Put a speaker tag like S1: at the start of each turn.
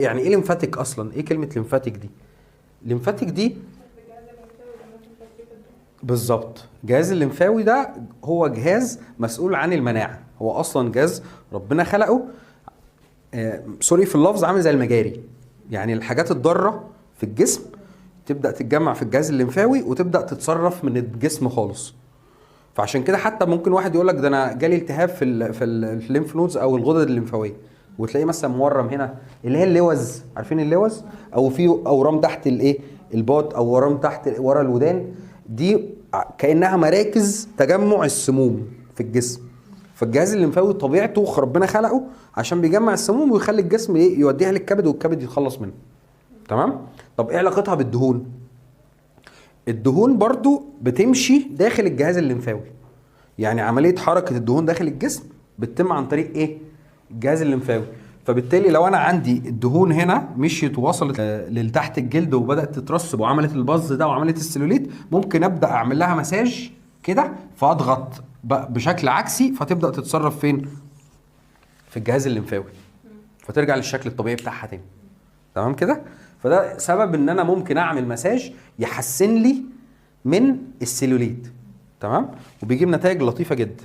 S1: يعني ايه ليمفاتيك اصلا؟ ايه كلمه ليمفاتيك دي؟ ليمفاتيك دي بالظبط، الجهاز الليمفاوي ده هو جهاز مسؤول عن المناعه، هو اصلا جهاز ربنا خلقه سوري في اللفظ عامل زي المجاري. يعني الحاجات الضاره في الجسم تبدا تتجمع في الجهاز الليمفاوي وتبدا تتصرف من الجسم خالص. فعشان كده حتى ممكن واحد يقول لك ده انا جالي التهاب في الليمف نودز او الغدد الليمفاويه، وتلاقيه مثلا مورم هنا اللي هي اللوز، عارفين اللوز؟ او في اورام تحت الايه الباط، او ورم تحت ورا الودان، دي كانها مراكز تجمع السموم في الجسم. فالجهاز الليمفاوي طبيعته ربنا خلقه عشان بيجمع السموم ويخلي الجسم ايه يوديها للكبد والكبد يتخلص منها. تمام؟ طب ايه علاقتها بالدهون؟ الدهون برضو بتمشي داخل الجهاز الليمفاوي. يعني عمليه حركه الدهون داخل الجسم بتتم عن طريق ايه؟ الجهاز الليمفاوي. فبالتالي لو انا عندي الدهون هنا مشيت ووصلت لتحت الجلد وبدات تترسب وعملت البظ ده وعملت السلوليت، ممكن ابدا اعمل لها مساج كده فاضغط بشكل عكسي فتبدا تتصرف فين؟ في الجهاز الليمفاوي، فترجع للشكل الطبيعي بتاعها تاني. تمام كده؟ فده سبب ان انا ممكن اعمل مساج يحسن لي من السيلوليت. تمام؟ وبيجيب نتائج لطيفه جدا.